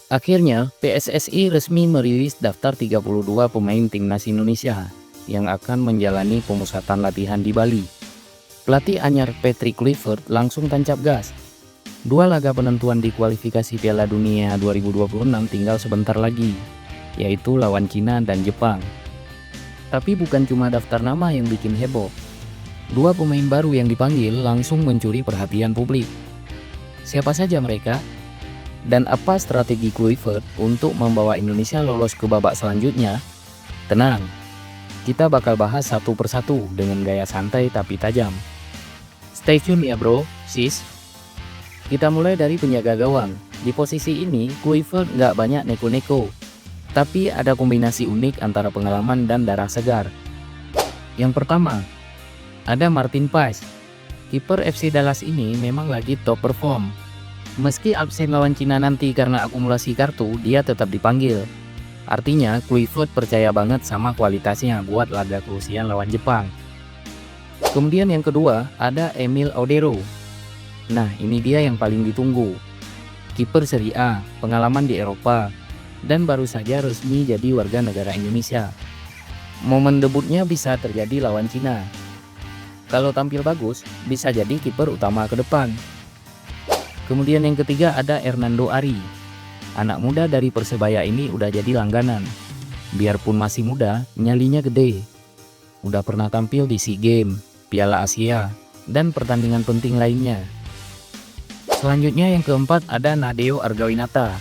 Akhirnya, PSSI resmi merilis daftar 32 pemain timnas Indonesia yang akan menjalani pemusatan latihan di Bali. Pelatih anyar Patrick Kluivert langsung tancap gas. Dua laga penentuan di kualifikasi Piala Dunia 2026 tinggal sebentar lagi, yaitu lawan Cina dan Jepang. Tapi bukan cuma daftar nama yang bikin heboh. Dua pemain baru yang dipanggil langsung mencuri perhatian publik. Siapa saja mereka? Dan apa strategi Kluivert untuk membawa Indonesia lolos ke babak selanjutnya? Tenang, kita bakal bahas satu persatu dengan gaya santai tapi tajam. Stay tune ya bro, sis. Kita mulai dari penjaga gawang. Di posisi ini, Kluivert nggak banyak neko-neko. Tapi ada kombinasi unik antara pengalaman dan darah segar. Yang pertama, ada Martin Paes. Kiper FC Dallas ini memang lagi top perform. Meski absen lawan Cina nanti karena akumulasi kartu, dia tetap dipanggil. Artinya, Kluivert percaya banget sama kualitasnya buat laga krusial lawan Jepang. Kemudian yang kedua, ada Emil Odero. Nah, ini dia yang paling ditunggu. Kiper Serie A, pengalaman di Eropa, dan baru saja resmi jadi warga negara Indonesia. Momen debutnya bisa terjadi lawan Cina. Kalau tampil bagus, bisa jadi kiper utama ke depan. Kemudian yang ketiga ada Hernando Ari. Anak muda dari Persebaya ini udah jadi langganan. Biarpun masih muda, nyalinya gede. Udah pernah tampil di SEA Games, Piala Asia, dan pertandingan penting lainnya. Selanjutnya yang keempat ada Nadeo Argawinata.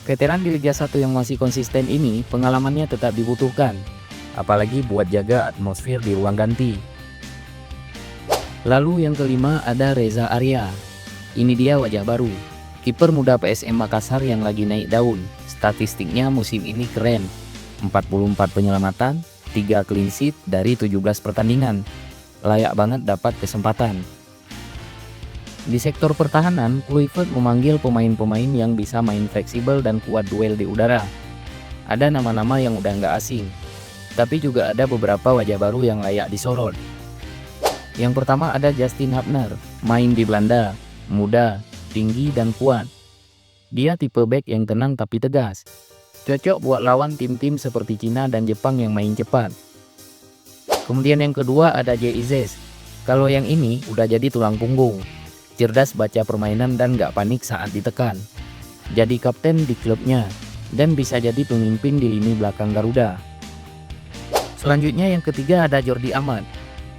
Veteran di Liga 1 yang masih konsisten ini, pengalamannya tetap dibutuhkan. Apalagi buat jaga atmosfer di ruang ganti. Lalu yang kelima ada Reza Arya. Ini dia wajah baru, kiper muda PSM Makassar yang lagi naik daun. Statistiknya musim ini keren, 44 penyelamatan, 3 clean sheet dari 17 pertandingan. Layak banget dapat kesempatan. Di sektor pertahanan, Kluivert memanggil pemain-pemain yang bisa main fleksibel dan kuat duel di udara. Ada nama-nama yang udah nggak asing, tapi juga ada beberapa wajah baru yang layak disorot. Yang pertama ada Justin Hapner, main di Belanda. Muda, tinggi, dan kuat. Dia tipe back yang tenang tapi tegas. Cocok buat lawan tim-tim seperti Cina dan Jepang yang main cepat. Kemudian yang kedua ada Jay Izzes. Kalau yang ini udah jadi tulang punggung. Cerdas baca permainan dan gak panik saat ditekan. Jadi kapten di klubnya dan bisa jadi pemimpin di lini belakang Garuda. Selanjutnya yang ketiga ada Jordi Amat.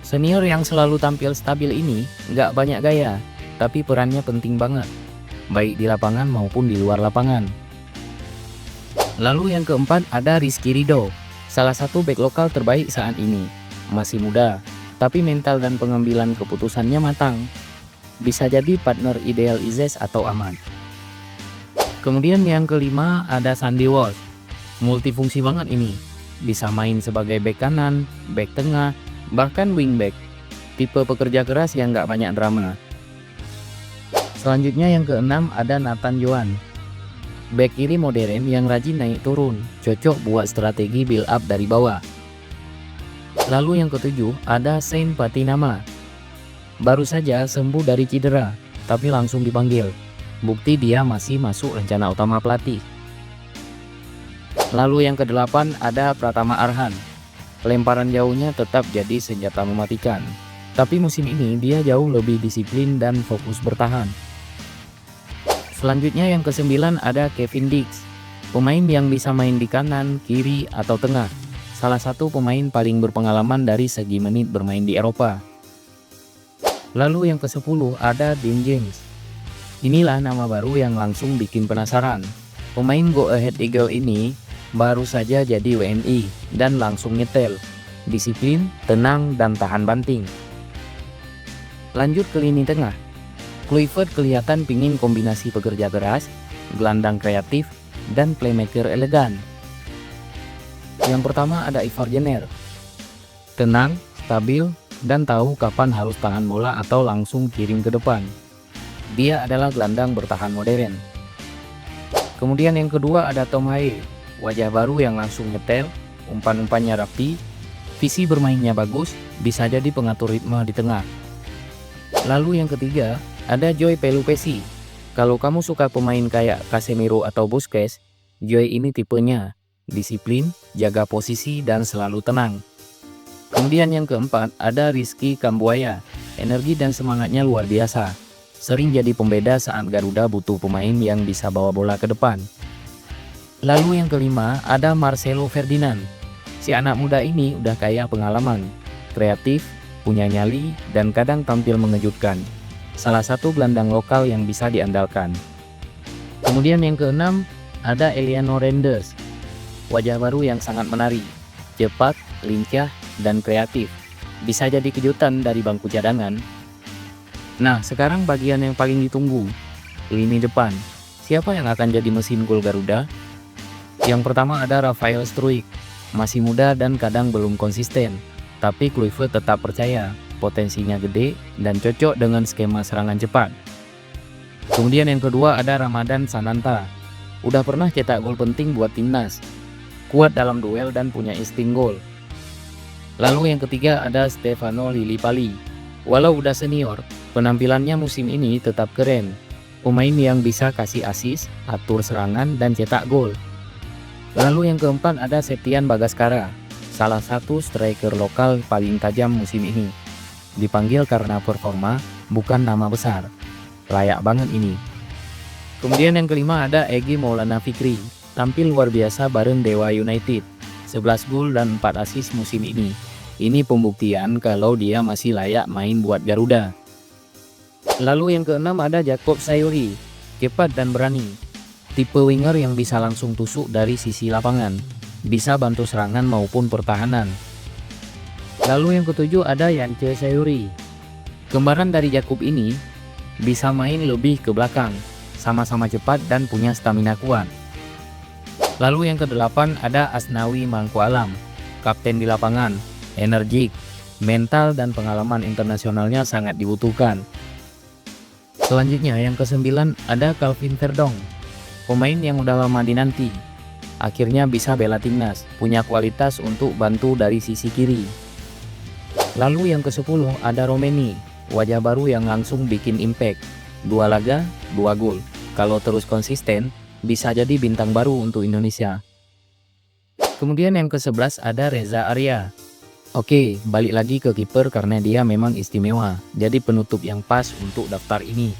Senior yang selalu tampil stabil ini gak banyak gaya, tapi perannya penting banget, baik di lapangan maupun di luar lapangan. Lalu yang keempat ada Rizky Ridho, salah satu bek lokal terbaik saat ini. Masih muda, tapi mental dan pengambilan keputusannya matang. Bisa jadi partner ideal Izzes atau Ahmad. Kemudian yang kelima ada Sandy Walsh. Multifungsi banget ini, bisa main sebagai bek kanan, bek tengah, bahkan wingback. Tipe pekerja keras yang gak banyak drama. Selanjutnya yang keenam ada Nathan Joan. Bek kiri modern yang rajin naik turun, cocok buat strategi build up dari bawah. Lalu yang ketujuh ada Saint Patinama. Baru saja sembuh dari cedera, tapi langsung dipanggil. Bukti dia masih masuk rencana utama pelatih. Lalu yang kedelapan ada Pratama Arhan. Lemparan jauhnya tetap jadi senjata mematikan. Tapi musim ini dia jauh lebih disiplin dan fokus bertahan. Selanjutnya yang kesembilan ada Kevin Dix, pemain yang bisa main di kanan, kiri, atau tengah. Salah satu pemain paling berpengalaman dari segi menit bermain di Eropa. Lalu yang ke-10 ada Dean James. Inilah nama baru yang langsung bikin penasaran. Pemain Go Ahead Eagle ini baru saja jadi WNI dan langsung nyetel. Disiplin, tenang, dan tahan banting. Lanjut ke lini tengah. Kluivert kelihatan pingin kombinasi pekerja keras, gelandang kreatif, dan playmaker elegan. Yang pertama ada Ivar Jenner. Tenang, stabil, dan tahu kapan harus tahan bola atau langsung kirim ke depan. Dia adalah gelandang bertahan modern. Kemudian yang kedua ada Tom Haye, wajah baru yang langsung nyetel, umpan-umpannya rapi, visi bermainnya bagus, bisa jadi pengatur ritme di tengah. Lalu yang ketiga ada Joy Pelupesi, Kalau kamu suka pemain kayak Casemiro atau Busquets, Joy ini tipenya. Disiplin, jaga posisi, dan selalu tenang. Kemudian yang keempat ada Rizky Kambuaya. Energi dan semangatnya luar biasa. Sering jadi pembeda saat Garuda butuh pemain yang bisa bawa bola ke depan. Lalu yang kelima ada Marcelo Ferdinand. Si anak muda ini udah kaya pengalaman, kreatif, punya nyali, dan kadang tampil mengejutkan. Salah satu gelandang lokal yang bisa diandalkan. Kemudian yang keenam ada Eliano Renders. Wajah baru yang sangat menarik, cepat, lincah, dan kreatif. Bisa jadi kejutan dari bangku cadangan. Nah, sekarang bagian yang paling ditunggu, lini depan. Siapa yang akan jadi mesin gol Garuda? Yang pertama ada Rafael Struijk. Masih muda dan kadang belum konsisten, tapi Kluivert tetap percaya potensinya gede dan cocok dengan skema serangan cepat. Kemudian yang kedua ada Ramadan Sananta. Udah pernah cetak gol penting buat timnas, kuat dalam duel dan punya insting gol. Lalu yang ketiga ada Stefano Lillipali. Walau udah senior, penampilannya musim ini tetap keren. Pemain yang bisa kasih assist, atur serangan, dan cetak gol. Lalu yang keempat ada Septian Bagaskara, salah satu striker lokal paling tajam musim ini. Dipanggil karena performa, bukan nama besar. Layak banget ini. Kemudian yang kelima ada Egy Maulana Fikri. Tampil luar biasa bareng Dewa United. 11 gol dan 4 assist musim ini. Ini pembuktian kalau dia masih layak main buat Garuda. Lalu yang keenam ada Jacob Sayuri. Cepat dan berani. Tipe winger yang bisa langsung tusuk dari sisi lapangan. Bisa bantu serangan maupun pertahanan. Lalu yang ketujuh ada Yance Sayuri. Kembaran dari Jakub ini bisa main lebih ke belakang, sama-sama cepat dan punya stamina kuat. Lalu yang kedelapan ada Asnawi Mangkualam. Kapten di lapangan, energik, mental dan pengalaman internasionalnya sangat dibutuhkan. Selanjutnya yang kesembilan ada Calvin Verdong. Pemain yang udah lama dinanti. Akhirnya bisa bela timnas, punya kualitas untuk bantu dari sisi kiri. Lalu yang ke-10 ada Romeni, wajah baru yang langsung bikin impact. 2 laga, 2 gol. Kalau terus konsisten, bisa jadi bintang baru untuk Indonesia. Kemudian yang ke-11 ada Reza Arya. Oke, balik lagi ke kiper karena dia memang istimewa. Jadi penutup yang pas untuk daftar ini.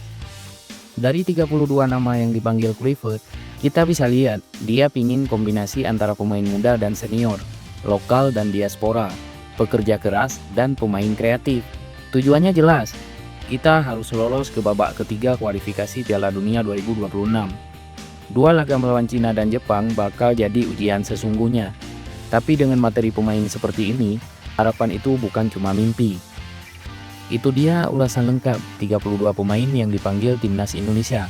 Dari 32 nama yang dipanggil Kluivert, kita bisa lihat dia pingin kombinasi antara pemain muda dan senior, lokal dan diaspora, pekerja keras, dan pemain kreatif. Tujuannya jelas, kita harus lolos ke babak ketiga kualifikasi Piala Dunia 2026. 2 laga melawan Cina dan Jepang bakal jadi ujian sesungguhnya. Tapi dengan materi pemain seperti ini, harapan itu bukan cuma mimpi. Itu dia ulasan lengkap 32 pemain yang dipanggil timnas Indonesia.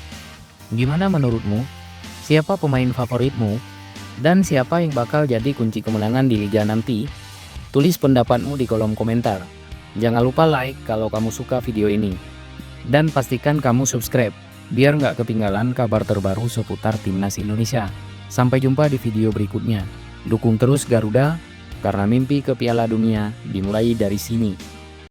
Gimana menurutmu? Siapa pemain favoritmu? Dan siapa yang bakal jadi kunci kemenangan di liga nanti? Tulis pendapatmu di kolom komentar. Jangan lupa like kalau kamu suka video ini. Dan pastikan kamu subscribe, biar nggak ketinggalan kabar terbaru seputar timnas Indonesia. Sampai jumpa di video berikutnya. Dukung terus Garuda, karena mimpi ke Piala Dunia dimulai dari sini.